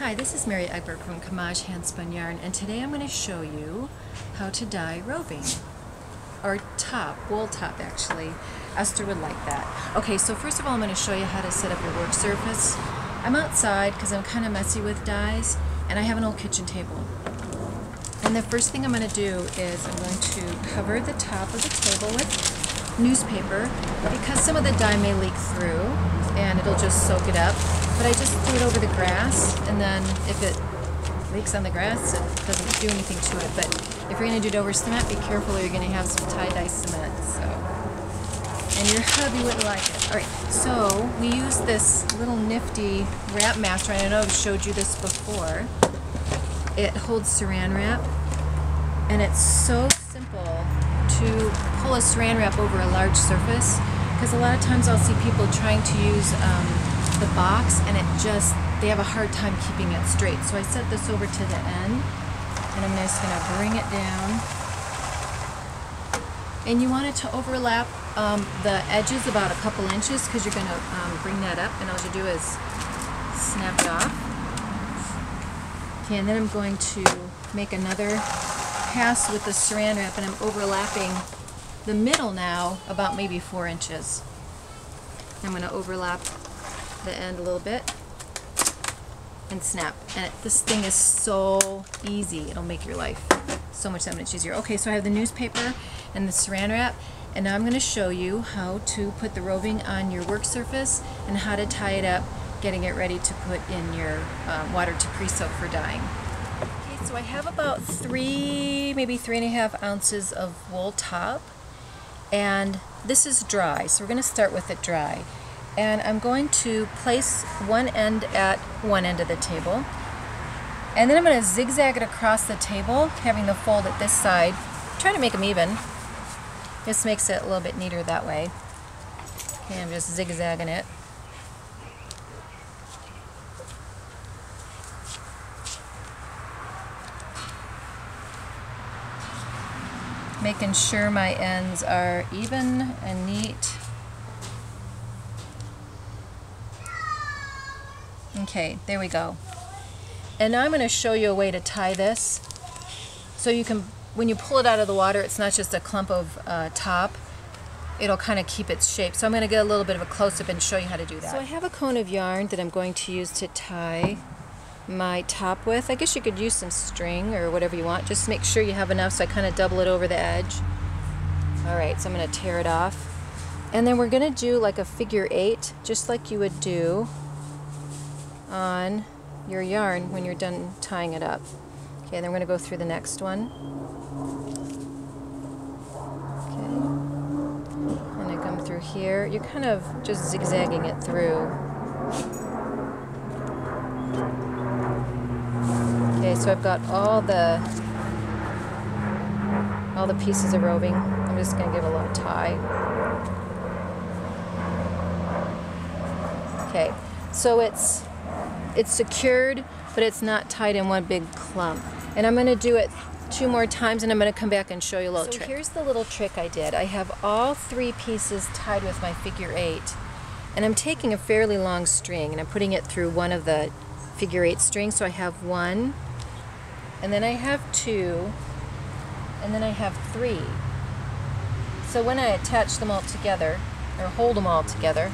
Hi, this is Mary Egbert from Kamaj Handspun Yarn, and today I'm going to show you how to dye roving, or top, wool top actually. Esther would like that. Okay, so first of all I'm going to show you how to set up your work surface. I'm outside because I'm kind of messy with dyes, and I have an old kitchen table. And the first thing I'm going to do is I'm going to cover the top of the table with newspaper because some of the dye may leak through and it'll just soak it up. But I just threw it over the grass, and then if it leaks on the grass, it doesn't do anything to it. But if you're going to do it over cement, be careful or you're going to have some tie-dye cement. And your hubby wouldn't like it. Alright, so we use this little nifty wrap master, and I know I've showed you this before. It holds saran wrap, and it's so simple to pull a saran wrap over a large surface, because a lot of times I'll see people trying to use the box, and they have a hard time keeping it straight. So I set this over to the end, and I'm just going to bring it down. And you want it to overlap the edges about a couple inches, because you're going to bring that up, and all you do is snap it off. Okay, and then I'm going to make another pass with the saran wrap, and I'm overlapping the middle now about maybe 4 inches. I'm going to overlap the end a little bit and snap. And this thing is so easy. It'll make your life so much easier. Okay, so I have the newspaper and the saran wrap, and now I'm going to show you how to put the roving on your work surface and how to tie it up, getting it ready to put in your water to pre-soak for dyeing. Okay, so I have about maybe 3.5 ounces of wool top, and this is dry, so we're going to start with it dry. And I'm going to place one end at one end of the table, and then I'm going to zigzag it across the table, having the fold at this side. Try to make them even. This makes it a little bit neater that way. Okay, I'm just zigzagging it. Making sure my ends are even and neat. Okay, there we go. And now I'm going to show you a way to tie this, so you can, when you pull it out of the water, it's not just a clump of top. It'll kind of keep its shape. So I'm going to get a little bit of a close-up and show you how to do that. So I have a cone of yarn that I'm going to use to tie my top with. I guess you could use some string or whatever you want. Just make sure you have enough, so I kind of double it over the edge. Alright, so I'm going to tear it off. And then we're going to do like a figure 8, just like you would do on your yarn when you're done tying it up. Okay, then we're going to go through the next one. Okay, and I come through here. You're kind of just zigzagging it through. Okay, so I've got all the pieces of roving. I'm just going to give a little tie. Okay, so it's secured, but it's not tied in one big clump. And I'm going to do it 2 more times, and I'm going to come back and show you a little trick. So here's the little trick I did. I have all 3 pieces tied with my figure 8, and I'm taking a fairly long string, and I'm putting it through one of the figure 8 strings. So I have 1, and then I have 2, and then I have 3. So when I attach them all together, or hold them all together,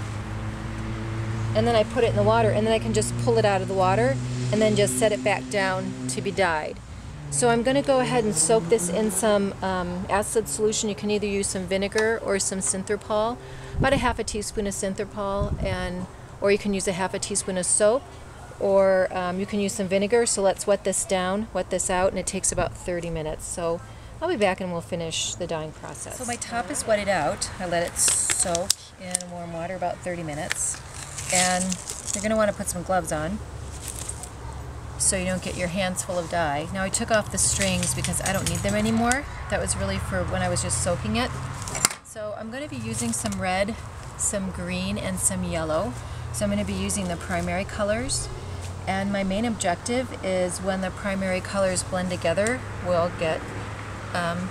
and then I put it in the water, and then I can just pull it out of the water and then just set it back down to be dyed. So I'm going to go ahead and soak this in some acid solution. You can either use some vinegar or some Synthropol, about a half a teaspoon of Synthropol, or you can use a half a teaspoon of soap, or you can use some vinegar. So let's wet this out, and it takes about 30 minutes. So I'll be back and we'll finish the dyeing process. So my top is wetted out. I let it soak in warm water about 30 minutes. And you're going to want to put some gloves on so you don't get your hands full of dye. Now I took off the strings because I don't need them anymore. That was really for when I was just soaking it. So I'm going to be using some red, some green, and some yellow. So I'm going to be using the primary colors. And my main objective is when the primary colors blend together, we'll get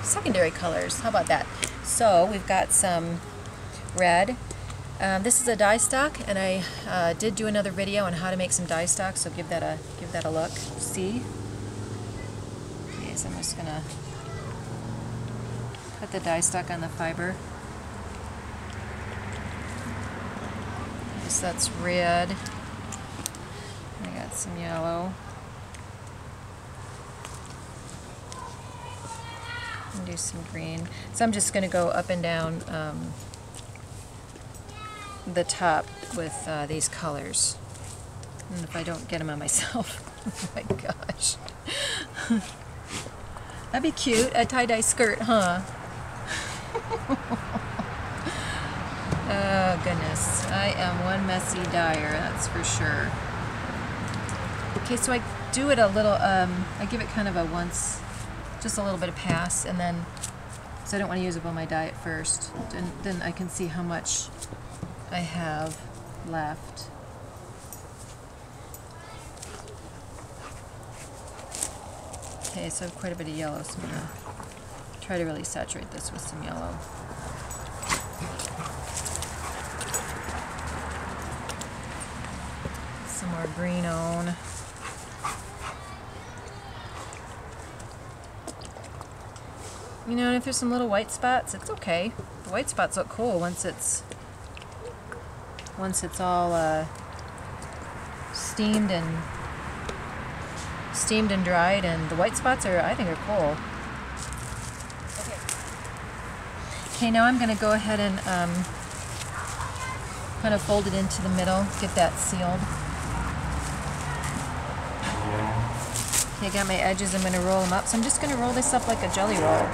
secondary colors. How about that? So we've got some red, This is a dye stock, and I did do another video on how to make some dye stock, so give that a look. See? Okay, so I'm just gonna put the dye stock on the fiber. So that's red. I got some yellow. And do some green. So I'm just gonna go up and down the top with these colors. And if I don't get them on myself, oh my gosh. That'd be cute, a tie-dye skirt, huh? Oh goodness, I am one messy dyer, that's for sure. Okay, so I do it a little, I give it kind of a once, just a little bit of pass, and then, so I don't want to use up all my dye at first, and then I can see how much I have left. Okay, so I have quite a bit of yellow, so I'm going to try to really saturate this with some yellow. Some more green on. You know, and if there's some little white spots, it's okay. The white spots look cool once it's all steamed and dried, and the white spots I think are cool. Okay, now I'm going to go ahead and kind of fold it into the middle, get that sealed. Okay, I got my edges, I'm going to roll them up. So I'm just going to roll this up like a jelly roll,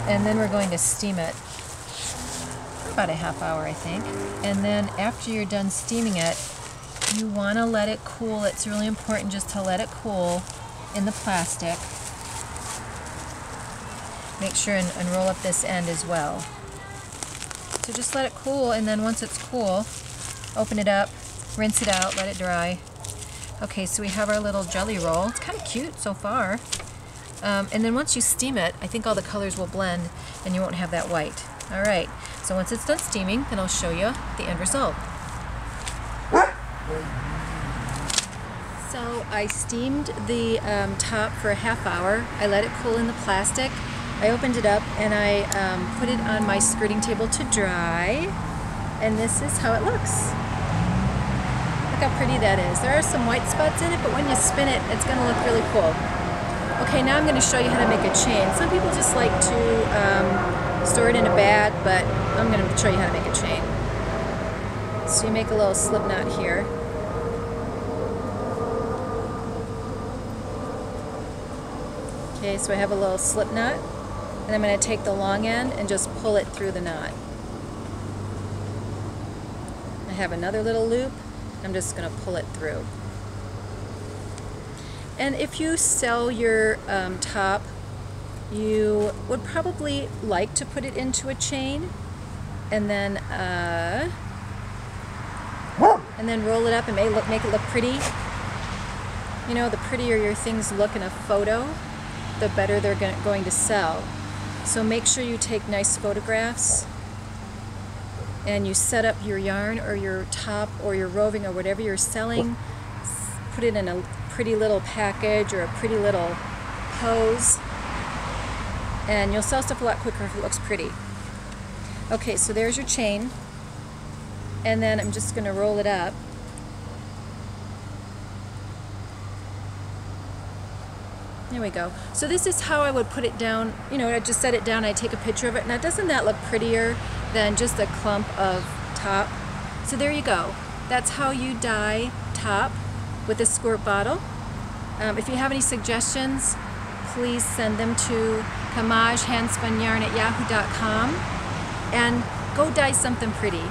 and then we're going to steam it for about a half hour, I think. And then after you're done steaming it, you want to let it cool. It's really important just to let it cool in the plastic. Make sure and roll up this end as well. So just let it cool, and then once it's cool, open it up, rinse it out, let it dry. Okay, so we have our little jelly roll. It's kind of cute so far. And then once you steam it, I think all the colors will blend and you won't have that white. All right, so once it's done steaming, then I'll show you the end result. So I steamed the top for a half hour. I let it cool in the plastic. I opened it up and I put it on my skirting table to dry. And this is how it looks. Look how pretty that is. There are some white spots in it, but when you spin it, it's going to look really cool. Okay, now I'm going to show you how to make a chain. Some people just like to store it in a bag, but I'm going to show you how to make a chain. So you make a little slip knot here. Okay, so I have a little slip knot, and I'm going to take the long end and just pull it through the knot. I have another little loop. I'm just going to pull it through. And if you sell your top, you would probably like to put it into a chain, and then roll it up and make it look pretty. You know, the prettier your things look in a photo, the better they're going to sell. So make sure you take nice photographs, and you set up your yarn or your top or your roving or whatever you're selling. Put it in a pretty little package or a pretty little pose, and you'll sell stuff a lot quicker if it looks pretty. Okay, so there's your chain, and then I'm just going to roll it up. There we go. So this is how I would put it down. You know, I just set it down, I take a picture of it. Now doesn't that look prettier than just a clump of top? So there you go. That's how you dye top with a squirt bottle. If you have any suggestions, please send them to kamagehandspunyarn@yahoo.com, and go dye something pretty.